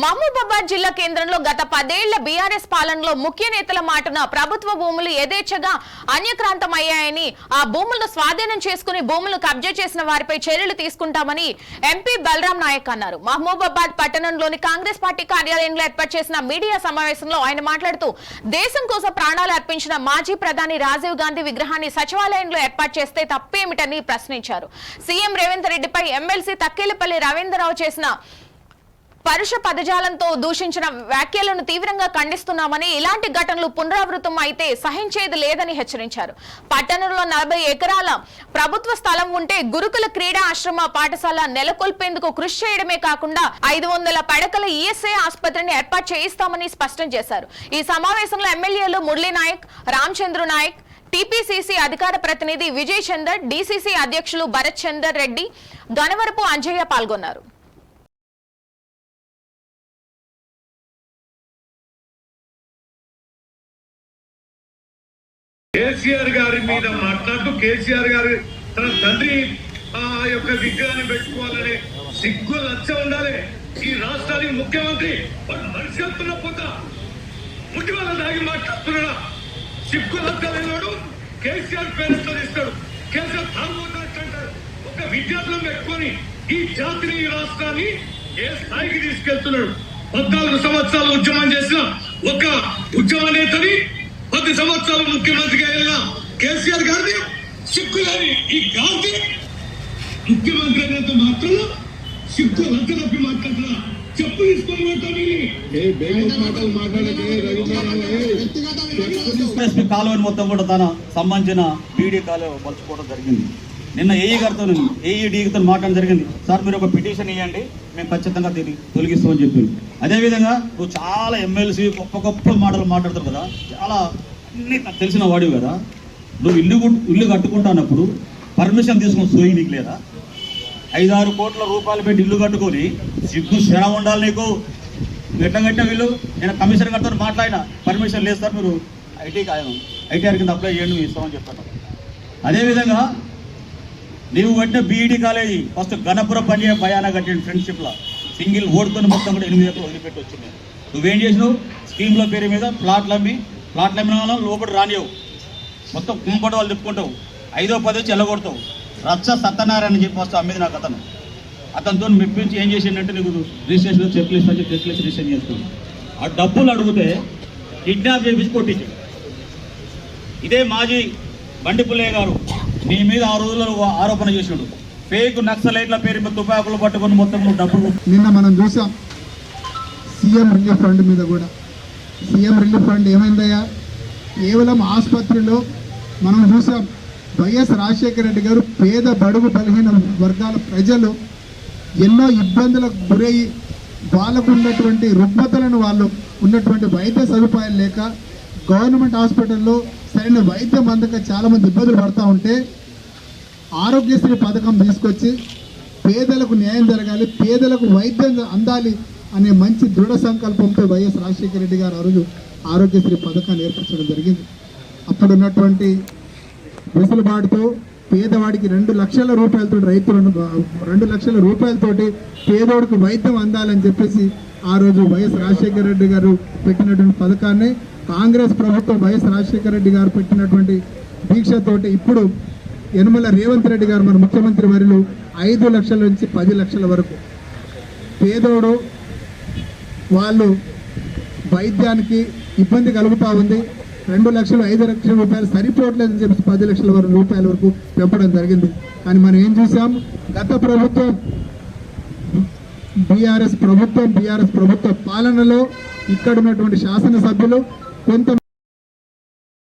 మహబూబాబాద్ జిల్లా కేంద్రంలో గత 10 ఏళ్ల బీఆర్ఎస్ పాలనలో ముఖ్య నేతల మాటన ప్రభుత్వ భూములు యథేచ్ఛగా అన్యక్రాంతమయ్యాయని, ఆ భూములను స్వాధీనం చేసుకుని భూములు కబ్జా చేసిన వారిపై చర్యలు తీసుకుంటామని ఎంపీ బలరాం నాయక్ అన్నారు. మహబూబాబాద్ పట్టణంలోని కాంగ్రెస్ పార్టీ కార్యాలయంలో ఏర్పాటు చేసిన మీడియా సమావేశంలో ఆయన మాట్లాడుతూ, దేశం కోసం ప్రాణాలు అర్పించిన మాజీ ప్రధాని రాజీవ్ గాంధీ విగ్రహాన్ని సచివాలయంలో ఏర్పాటు చేస్తే తప్పేమిటని ప్రశ్నించారు. సీఎం రేవంత్ రెడ్డిపై ఎమ్మెల్సీ తక్కేలపల్లి రవీంద్రరావు చేసిన పరుష పదజాలంతో దూషించిన వ్యాఖ్యలను తీవ్రంగా ఖండిస్తున్నామని, ఇలాంటి ఘటనలు పునరావృతం అయితే సహించేది లేదని హెచ్చరించారు. పట్టణంలో 40 ఎకరాల ప్రభుత్వ స్థలం ఉంటే గురుకుల క్రీడా ఆశ్రమ పాఠశాల నెలకొల్పేందుకు కృషి చేయడమే కాకుండా 500 పడకల ఈఎస్ఐ ఆసుపత్రిని ఏర్పాటు చేయిస్తామని స్పష్టం చేశారు. ఈ సమావేశంలో ఎమ్మెల్యేలు మురళీ నాయక్, రామచంద్ర నాయక్, టీపీసీసీ అధికార ప్రతినిధి విజయ్ చందర్, డీసీసీ అధ్యక్షులు భరత్ చందర్ రెడ్డి, గణవరపు అంజయ్య పాల్గొన్నారు. కేసీఆర్ గారి మీద మాట్లాడుతూ కేసీఆర్ గారి తన తండ్రి యొక్క విగ్రహాన్ని పెట్టుకోవాలనే సిగ్గు లచ్చ ఉండాలి. ఈ రాష్ట్రానికి ముఖ్యమంత్రి మనిషి వెళ్తున్న పోత ముట్టి వాళ్ళ దాగి మాట్లాడుతున్నా సిగ్గు లచ్చ లేనాడు. కేసీఆర్ పేరెంట్తో ఇస్తాడు, కేసీఆర్ తాగుబోతున్నట్టు ఒక విద్యార్థులను పెట్టుకొని ఈ జాతిని ఈ రాష్ట్రాన్ని ఏ స్థాయికి తీసుకెళ్తున్నాడు. 14 సంవత్సరాలు ఉద్యమం చేసిన ఒక ఉద్యమ నేతని 10 సంవత్సరాలు ముఖ్యమంత్రిగా వెళ్ళిన కేసీఆర్ గారిని సిగ్గులని ఈ గాంధీ ముఖ్యమంత్రి అయినంత మాత్రం సిగ్గు లంచ తప్పి మాట్లాడుతున్నా చెప్పు తీసుకొని కాలువని మొత్తం కూడా తన సంబంధించిన పీడీ కాలువ పలుచుకోవడం జరిగింది. నిన్న ఏఈ గారితో డీతో మాట్లాడడం జరిగింది. సార్ మీరు ఒక పిటిషన్ ఇవ్వండి, మేము ఖచ్చితంగా తొలగిస్తామని చెప్పింది. అదేవిధంగా నువ్వు చాలా ఎమ్మెల్సీ గొప్ప గొప్ప మాటలు మాట్లాడతావు కదా, చాలా అన్ని తెలిసిన వాడివి కదా. నువ్వు ఇల్లు కట్టుకుంటున్నప్పుడు పర్మిషన్ తీసుకుని సోయి నీకు లేదా? 5-6 కోట్ల రూపాయలు పెట్టి ఇల్లు కట్టుకొని సిగ్గు శరం ఉండాలి నీకు. ఎట్లా కట్టిన వీళ్ళు? నేను కమిషనర్ గారితో మాట్లాడినా, పర్మిషన్ లేదు సార్, మీరు ఐటీఆర్ కింద అప్లై చేయండి, మేము ఇస్తామని చెప్తాను. అదేవిధంగా నీవు కట్టిన బీఈడీ కాలేజీ ఫస్ట్ గణపురం పని భయాన కట్టిన ఫ్రెండ్షిప్లో సింగిల్ ఓటుతో మొత్తం కూడా 8 ఎకరాలు వదిలిపెట్టి వచ్చింది. నువ్వేం చేసినావు? స్కీమ్ల పేరు మీద ప్లాట్లు అమ్మిన వాళ్ళం లోపల రానియవు, మొత్తం కుంపటి వాళ్ళు తిప్పుకుంటావు, 5వ 10వ వచ్చి ఎల్లగొడతావు. రచ్చ సత్యనారాయణ అని చెప్పి వస్తే అమ్మేది నాకు అతనితో మెప్పించి ఏం చేసిందంటే నీకు రిజిస్ట్రేషన్ చెక్ లిస్ట్ అని చెక్ లిస్ట్ రిజిస్ట్రేషన్ చేసుకుంది. ఆ డబ్బులు అడిగితే కిడ్నాప్ చేపించి కొట్టించాడు. ఇదే మాజీ బండిపుల్లయ్య గారు నీ మీద ఆ రోజుల్లో ఆరోపణ చేసినాడు. ఫేక్ నక్సలైట్ల పేరు మీద తుపాకులు పట్టుకొని మొత్తం డబ్బులు. నిన్న మనం చూసాం సీఎం రిలీఫ్ ఫండ్ మీద కూడా. సీఎం రిలీఫ్ ఫండ్ ఏమైందయ్యా? కేవలం ఆసుపత్రిలో మనం చూసాం వైఎస్ రాజశేఖర రెడ్డి గారు పేద బడుగు బలహీన వర్గాల ప్రజలు ఎన్నో ఇబ్బందులకు గురయ్యి వాళ్ళకు ఉన్నటువంటి రుగ్మతలను వాళ్ళు ఉన్నటువంటి వైద్య సదుపాయాలు లేక గవర్నమెంట్ హాస్పిటల్లో సరైన వైద్యం అందక చాలామంది ఇబ్బందులు పడుతూ ఉంటే ఆరోగ్యశ్రీ పథకం తీసుకొచ్చి పేదలకు న్యాయం జరగాలి, పేదలకు వైద్యం అందాలి అనే మంచి దృఢ సంకల్పంతో వైఎస్ రాజశేఖర రెడ్డి గారు ఆ రోజు ఆరోగ్యశ్రీ పథకాన్ని ఏర్పరచడం జరిగింది. అప్పుడు ఉన్నటువంటి వెసులుబాటుతో పేదవాడికి 2 లక్షల రూపాయలతో రైతులను 2 లక్షల రూపాయలతోటి పేదోడికి వైద్యం అందాలని చెప్పేసి ఆ రోజు వైఎస్ రాజశేఖర రెడ్డి గారు పెట్టినటువంటి పథకాన్ని కాంగ్రెస్ ప్రభుత్వం వైఎస్ రాజశేఖర రెడ్డి గారు పెట్టినటువంటి దీక్షతోటి ఇప్పుడు యనమల రేవంత్ రెడ్డి గారు మన ముఖ్యమంత్రి వర్యులు 5 లక్షల నుంచి 10 లక్షల వరకు పేదోడు వాళ్ళు వైద్యానికి ఇబ్బంది కలుగుతూ ఉంది. 2 లక్షలు 5 లక్షల రూపాయలు సరిపోవట్లేదని చెప్పి 10 లక్షల రూపాయల వరకు పెంపడం జరిగింది. కానీ మనం ఏం చూసాం? గత ప్రభుత్వం బీఆర్ఎస్ ప్రభుత్వ పాలనలో ఇక్కడ ఉన్నటువంటి శాసనసభ్యులు కొంత